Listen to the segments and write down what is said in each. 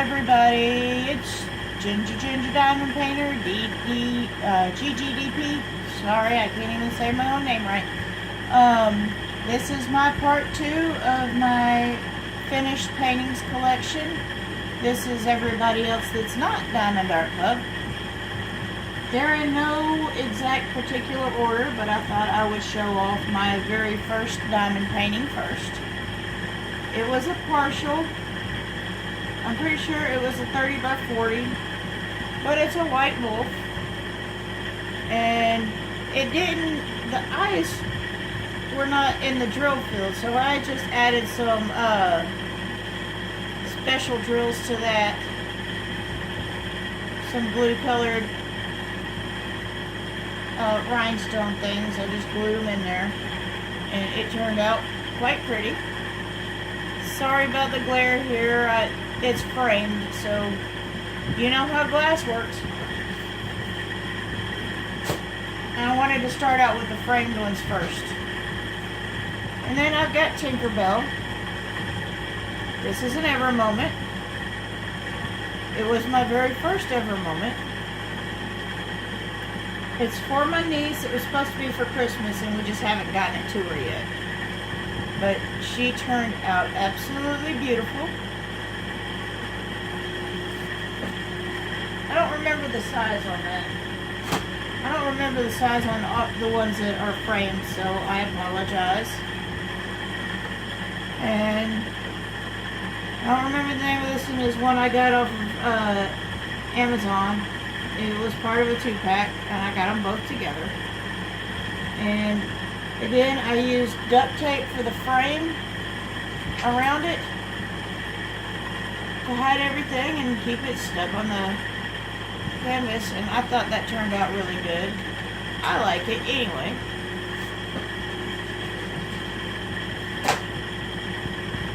everybody, it's Ginger Diamond Painter, GGDP. Sorry, I can't even say my own name right. This is my part 2 of my finished paintings collection. This is everybody else that's not Diamond Art Club. They're in no exact particular order, but I thought I would show off my very first diamond painting first. It was a partial. I'm pretty sure it was a 30 by 40, but it's a white wolf. And it didn't, the eyes were not in the drill field, so I just added some special drills to that. Some blue colored rhinestone things. I just glued them in there, and it turned out quite pretty. Sorry about the glare here. It's framed, so you know how glass works. And I wanted to start out with the framed ones first. And then I've got Tinkerbell. This is an Ever moment. It was my very first Ever moment. It's for my niece. It was supposed to be for Christmas, and we just haven't gotten it to her yet. But she turned out absolutely beautiful. I don't remember the size on that. I don't remember the size on the ones that are framed, so I apologize. And I don't remember the name of this one. Is one I got off of Amazon. It was part of a 2-pack, and I got them both together. And again, I used duct tape for the frame around it to hide everything and keep it stuck on the canvas, and I thought that turned out really good. I like it anyway.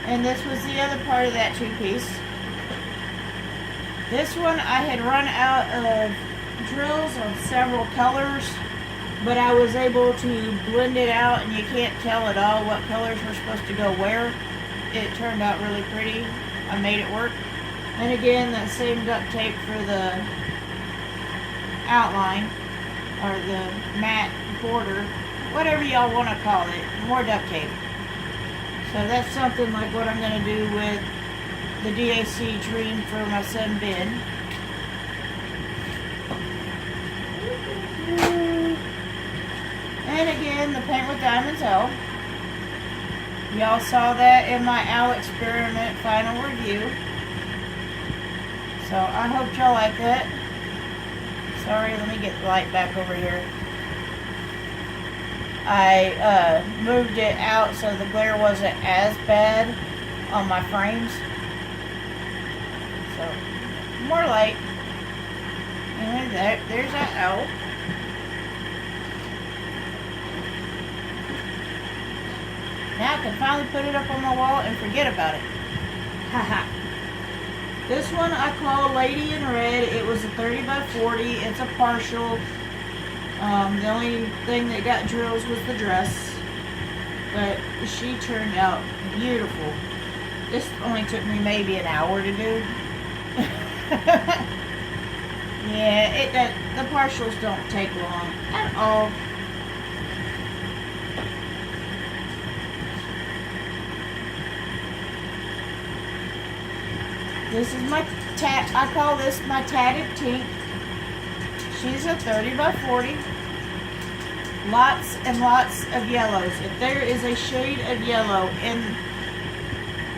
And this was the other part of that 2-piece. This one I had run out of drills of several colors, but I was able to blend it out, and you can't tell at all what colors were supposed to go where. It turned out really pretty. I made it work. And again, that same duct tape for the outline, or the matte border, whatever y'all want to call it. More duct tape. So that's something like what I'm going to do with the DAC Dream for my son Ben. And again, the Paint with Diamonds L. Y'all saw that in my Al Experiment final review. So I hope y'all like that. Sorry, let me get the light back over here. I moved it out so the glare wasn't as bad on my frames. So, more light. And there's that owl. Now I can finally put it up on my wall and forget about it. Haha. This one I call Lady in Red. It was a 30 by 40. It's a partial. The only thing that got drills was the dress. But she turned out beautiful. This only took me maybe an hour to do. Yeah, the partials don't take long at all. This is my I call this my Tatted Tink. She's a 30 by 40. Lots and lots of yellows. If there is a shade of yellow in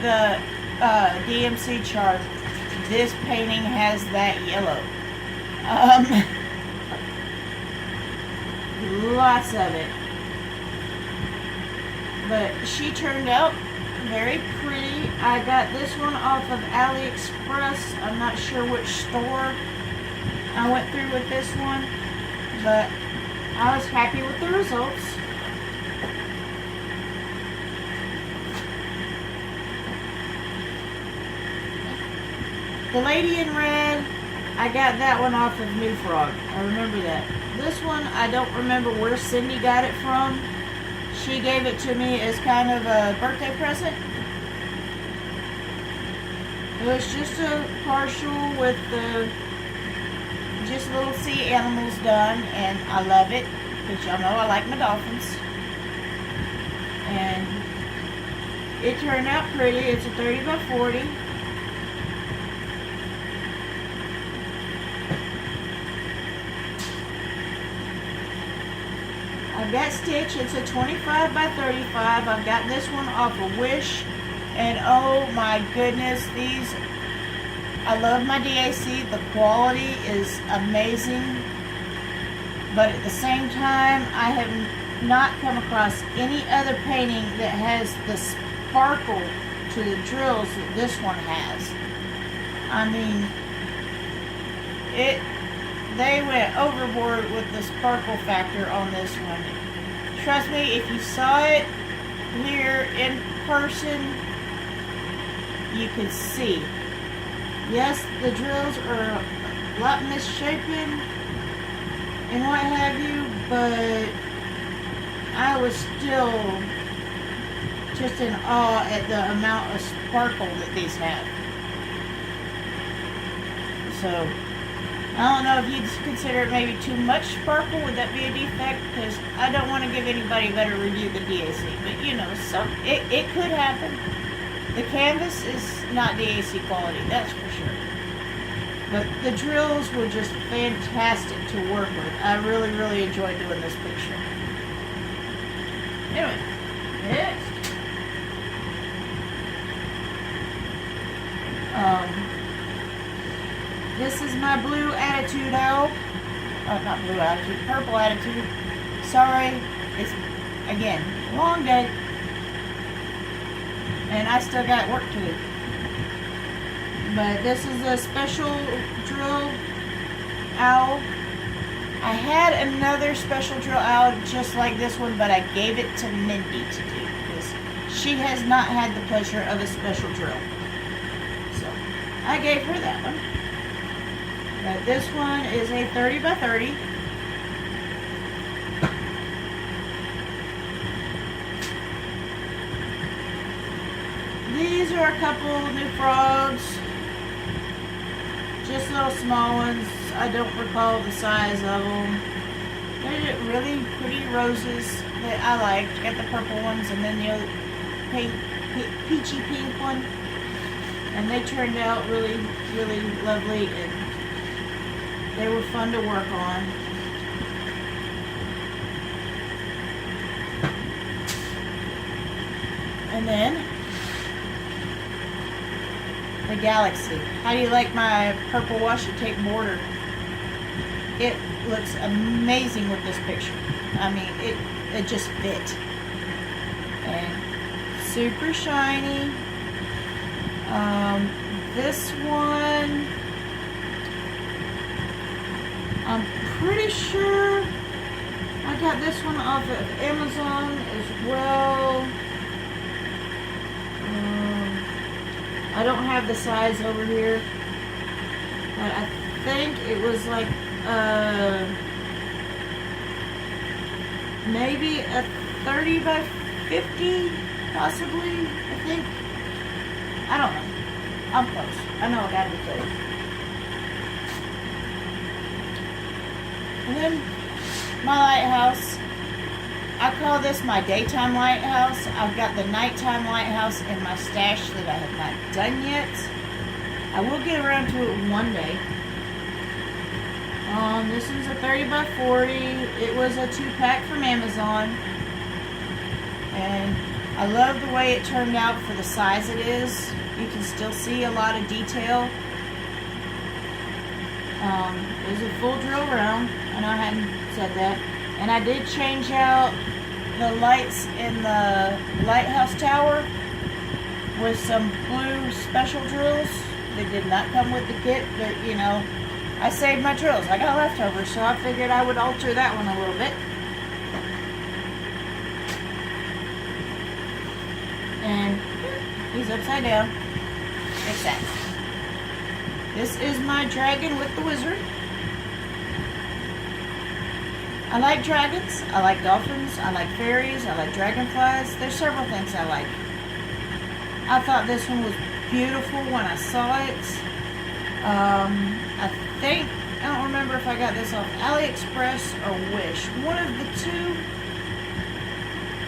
the DMC chart, this painting has that yellow. Lots of it. But she turned out very pretty. I got this one off of AliExpress. I'm not sure which store I went through with this one, but I was happy with the results. The Lady in Red, I got that one off of New Frog. I remember that. This one, I don't remember where Cindy got it from. She gave it to me as kind of a birthday present. It was just a partial with the just little sea animals done, and I love it because y'all know I like my dolphins. And it turned out pretty. It's a 30 by 40. I've got Stitch. It's a 25 by 35. I've got this one off of Wish. And oh my goodness, these, I love my DAC. The quality is amazing. But at the same time, I have not come across any other painting that has the sparkle to the drills that this one has. I mean, they went overboard with the sparkle factor on this one. Trust me, if you saw it here in person, you could see. Yes, the drills are a lot misshapen and what have you, but I was still just in awe at the amount of sparkle that these have. So, I don't know if you'd consider it maybe too much sparkle. Would that be a defect? Because I don't want to give anybody a better review than DAC. But you know, it could happen. The canvas is not DAC quality, that's for sure. But the drills were just fantastic to work with. I really, really enjoyed doing this picture. Anyway, next. This is my blue attitude owl. Oh, not blue attitude, purple attitude. Sorry, it's, again, long day. And I still got work to do. But this is a special drill owl. I had another special drill owl just like this one, but I gave it to Mindy to do because she has not had the pleasure of a special drill. So I gave her that one. But this one is a 30 by 30. These are a couple new frogs. Just little small ones. I don't recall the size of them. They're really pretty roses that I liked. Got the purple ones and then the other peachy pink one. And they turned out really, really lovely, and they were fun to work on. And then the Galaxy. How do you like my purple washi tape border? It looks amazing with this picture. I mean, it just fit. And super shiny. This one, I'm pretty sure I got this one off of Amazon as well. I don't have the size over here, but I think it was like maybe a 30 by 50, possibly, I think. I don't know. I'm close. I know I gotta be close. And then my lighthouse. I call this my daytime lighthouse. I've got the nighttime lighthouse in my stash that I have not done yet. I will get around to it one day. This is a 30 by 40. It was a 2-pack from Amazon. And I love the way it turned out for the size it is. You can still see a lot of detail. It was a full drill round. I know I hadn't said that. And I did change out the lights in the lighthouse tower with some blue special drills. They did not come with the kit, but you know, I saved my drills. I got leftovers, so I figured I would alter that one a little bit. And he's upside down. Fix that. This is my dragon with the wizard. I like dragons, I like dolphins, I like fairies, I like dragonflies. There's several things I like. I thought this one was beautiful when I saw it. I don't remember if I got this off AliExpress or Wish. One of the two.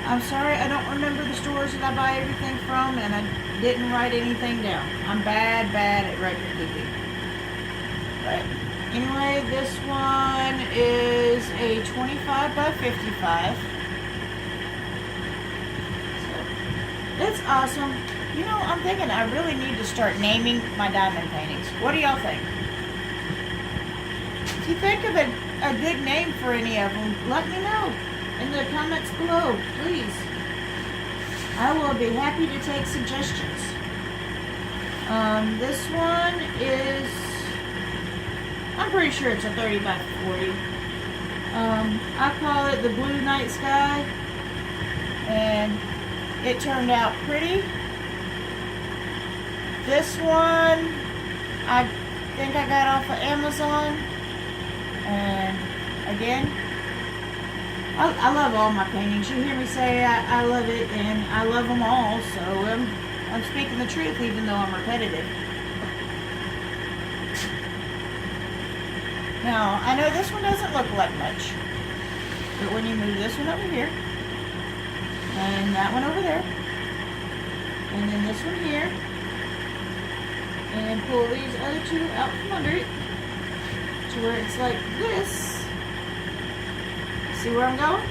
I'm sorry, I don't remember the stores that I buy everything from, and I didn't write anything down. I'm bad at record keeping. But anyway, this one is a 25 by 55. So, it's awesome. You know, I'm thinking I really need to start naming my diamond paintings. What do y'all think? If you think of a good name for any of them, let me know in the comments below, please. I will be happy to take suggestions. This one is, I'm pretty sure it's a 30 by 40. I call it the Blue Night Sky, and it turned out pretty. This one, I think I got off of Amazon, and again, I love all my paintings. You hear me say I love it, and I love them all, so I'm speaking the truth even though I'm repetitive. Now, I know this one doesn't look like much, but when you move this one over here, and that one over there, and then this one here, and pull these other two out from under it, to where it's like this. See where I'm going?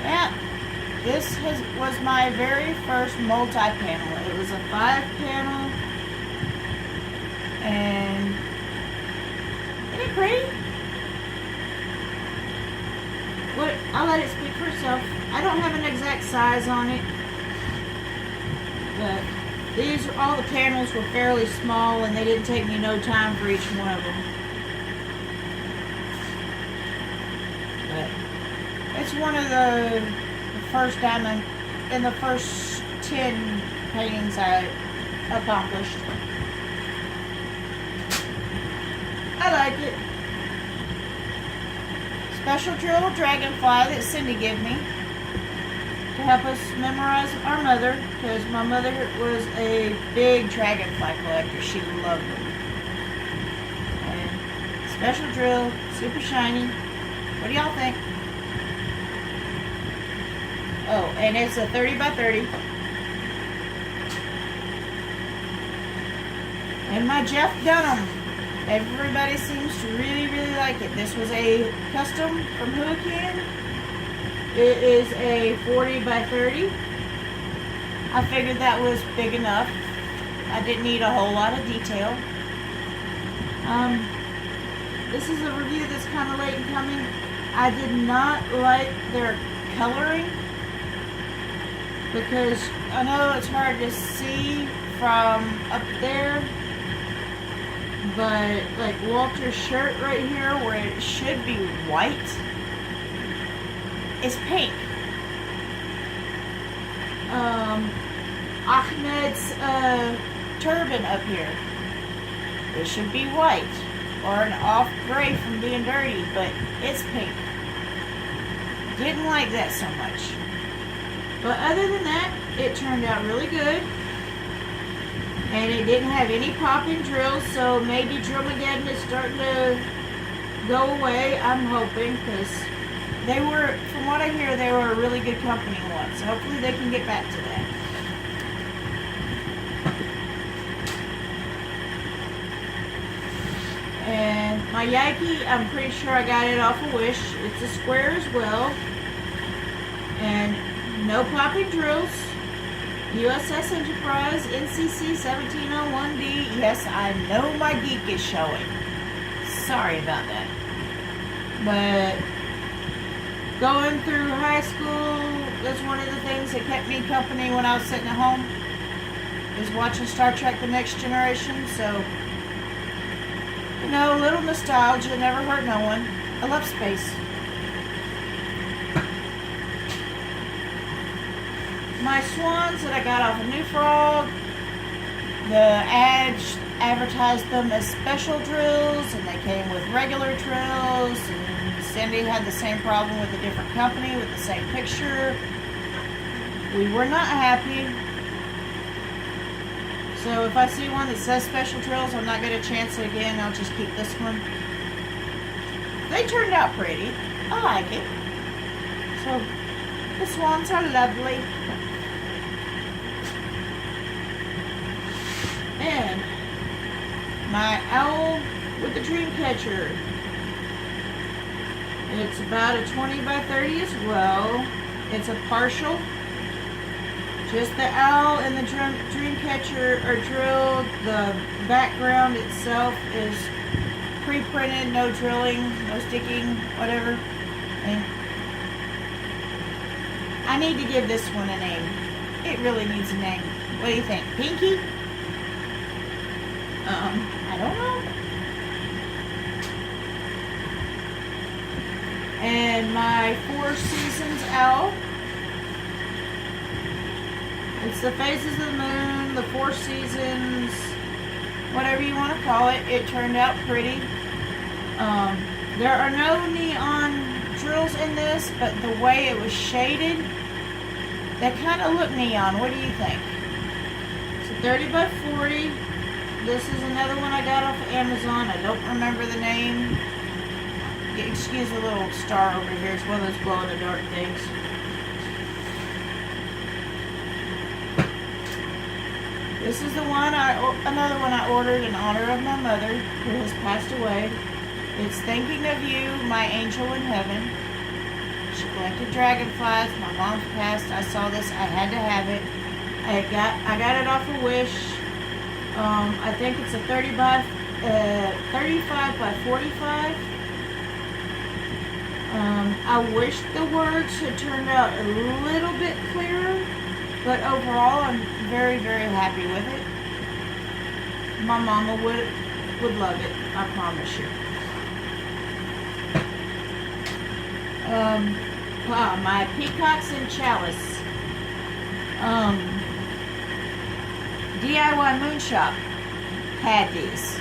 Yeah. This was my very first multi-panel. It was a 5-panel. And isn't it pretty? What? I'll let it speak for itself. I don't have an exact size on it. But all the panels were fairly small, and they didn't take me no time for each one of them. But it's one of the first diamond in the first 10 paintings I accomplished. I like it. Special drill dragonfly that Cindy gave me to help us memorize our mother, because my mother was a big dragonfly collector. She loved them. And special drill, super shiny. What do y'all think? Oh, and it's a 30 by 30. And my Jeff Dunham. Everybody seems to really, really like it. This was a custom from Huaquin. It is a 40 by 30. I figured that was big enough. I didn't need a whole lot of detail. This is a review that's kind of late in coming. I did not like their coloring, because I know it's hard to see from up there, but like Walter's shirt right here, where it should be white, is pink. Ahmed's turban up here, it should be white or an off gray from being dirty, but it's pink. Didn't like that so much. But other than that, it turned out really good. And it didn't have any popping drills, so maybe Drillmageddon is starting to go away. I'm hoping, because they were, from what I hear, they were a really good company once. So hopefully they can get back to that. And my Yankee, I'm pretty sure I got it off of Wish. It's a square as well. And no popping drills. USS Enterprise, NCC 1701D. Yes, I know my geek is showing. Sorry about that. But going through high school, that's one of the things that kept me company when I was sitting at home, is watching Star Trek The Next Generation. So, you know, a little nostalgia never hurt no one. I love space. My swans that I got off of New Frog, the ads advertised them as special drills, and they came with regular drills, and Cindy had the same problem with a different company with the same picture. We were not happy, So if I see one that says special drills, I'm not going to chance it again. I'll just keep this one. They turned out pretty. I like it. So the swans are lovely. And my owl with the dream catcher. It's about a 20 by 30 as well. It's a partial. Just the owl and the dream catcher are drilled. The background itself is pre-printed, no drilling, no sticking, whatever. And I need to give this one a name. It really needs a name. What do you think? Pinky? I don't know. And my Four Seasons owl. It's the phases of the moon, the Four Seasons, whatever you want to call it. It turned out pretty. There are no neon drills in this, but the way it was shaded, they kind of look neon. What do you think? It's a 30 by 40. This is another one I got off of Amazon. I don't remember the name. Excuse the little star over here. It's one of those glow-in-the-dark things. This is the one another one I ordered in honor of my mother, who has passed away. It's Thinking of You, My Angel in Heaven. She collected dragonflies. My mom's passed. I saw this. I had to have it. I got it off of Wish. I think it's a 35 by 45. I wish the words had turned out a little bit clearer, but overall I'm very, very happy with it. My mama would love it, I promise you. My peacocks and chalice. DIY Moon Shop had these.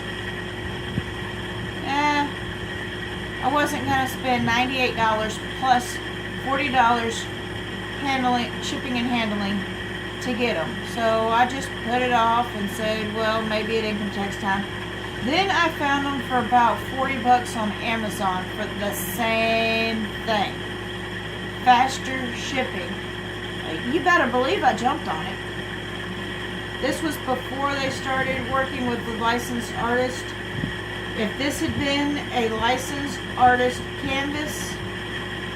I wasn't going to spend $98 plus $40 shipping and handling to get them. So I just put it off and said, well, maybe at income tax time. Then I found them for about $40 on Amazon for the same thing. Faster shipping. You better believe I jumped on it. This was before they started working with the licensed artist. If this had been a licensed artist canvas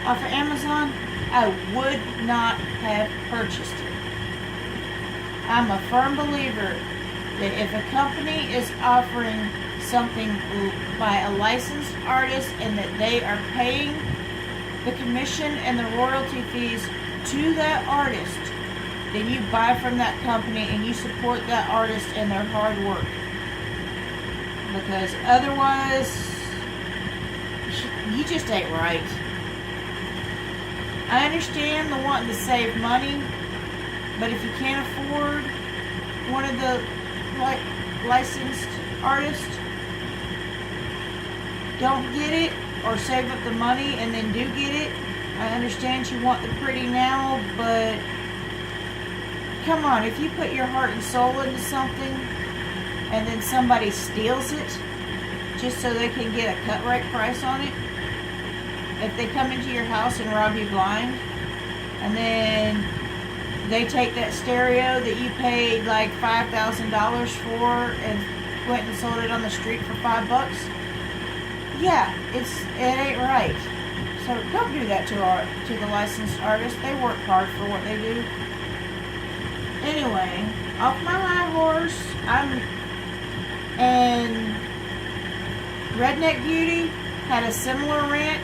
off of Amazon, I would not have purchased it. I'm a firm believer that if a company is offering something by a licensed artist and that they are paying the commission and the royalty fees to that artist, then you buy from that company and you support that artist and their hard work. Because otherwise, you just ain't right. I understand the wanting to save money, but if you can't afford one of the licensed artists, don't get it, or save up the money and then do get it. I understand you want the pretty now, but come on, if you put your heart and soul into something and then somebody steals it just so they can get a cut rate price on it, if they come into your house and rob you blind, and then they take that stereo that you paid like $5,000 for and went and sold it on the street for $5, yeah, it ain't right. So don't do that to the licensed artists. They work hard for what they do. Anyway, off my high horse, and Redneck Beauty had a similar rant.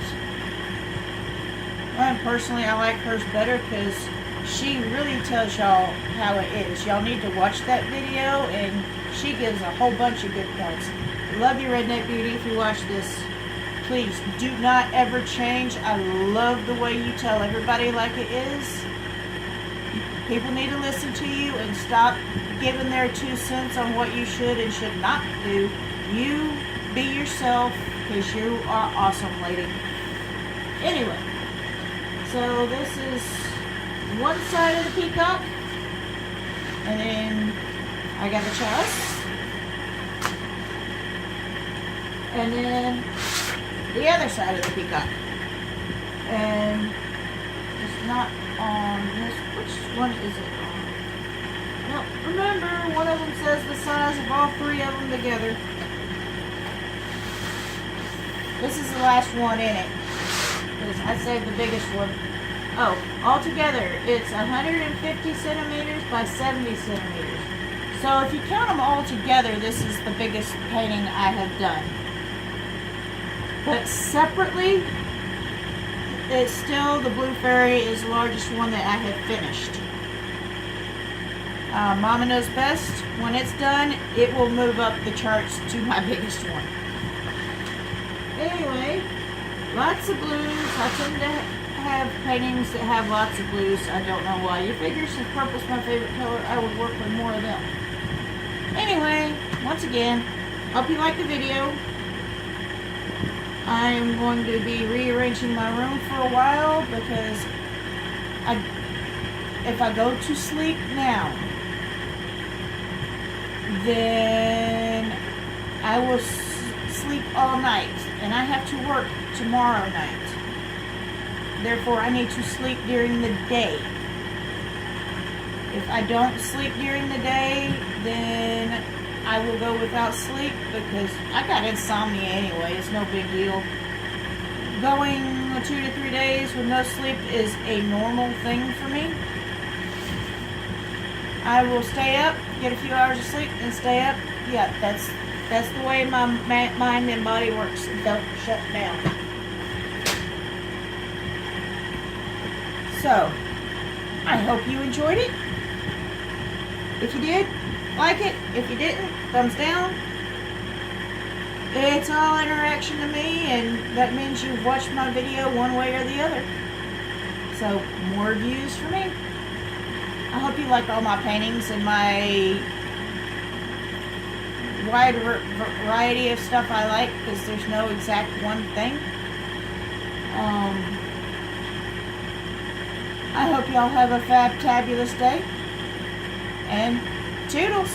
And personally, I like hers better because she really tells y'all how it is. Y'all need to watch that video, and she gives a whole bunch of good points. Love you, Redneck Beauty. If you watch this, please do not ever change. I love the way you tell everybody like it is. People need to listen to you and stop giving their 2 cents on what you should and should not do. You be yourself, because you are awesome, lady. Anyway, so this is one side of the peacock, and then I got the chalice. And then the other side of the peacock. And it's not on this. Which one is it on? Well, remember, one of them says the size of all three of them together. This is the last one in it, because I saved the biggest one. Oh, altogether, it's 150 centimeters by 70 centimeters. So if you count them all together, this is the biggest painting I have done. But separately, it's still, the Blue Fairy is the largest one that I have finished. Mama knows best. When it's done, it will move up the charts to my biggest one. Anyway, lots of blues. I tend to have paintings that have lots of blues. I don't know why. You figure since purple's my favorite color, I would work with more of them. Anyway, once again, hope you like the video. I am going to be rearranging my room for a while because if I go to sleep now, then I will sleep all night, and I have to work tomorrow night. Therefore, I need to sleep during the day. If I don't sleep during the day, then I will go without sleep because I got insomnia anyway. It's no big deal. Going 2 to 3 days with no sleep is a normal thing for me. I will stay up, get a few hours of sleep, and stay up. Yeah, that's the way my mind and body works. Don't shut down. So, I hope you enjoyed it. If you did, like it. If you didn't, thumbs down. It's all interaction to me, and that means you've watched my video one way or the other. So, more views for me. I hope you like all my paintings and my wide variety of stuff I like, because there's no exact one thing. I hope y'all have a fabulous day, and toodles!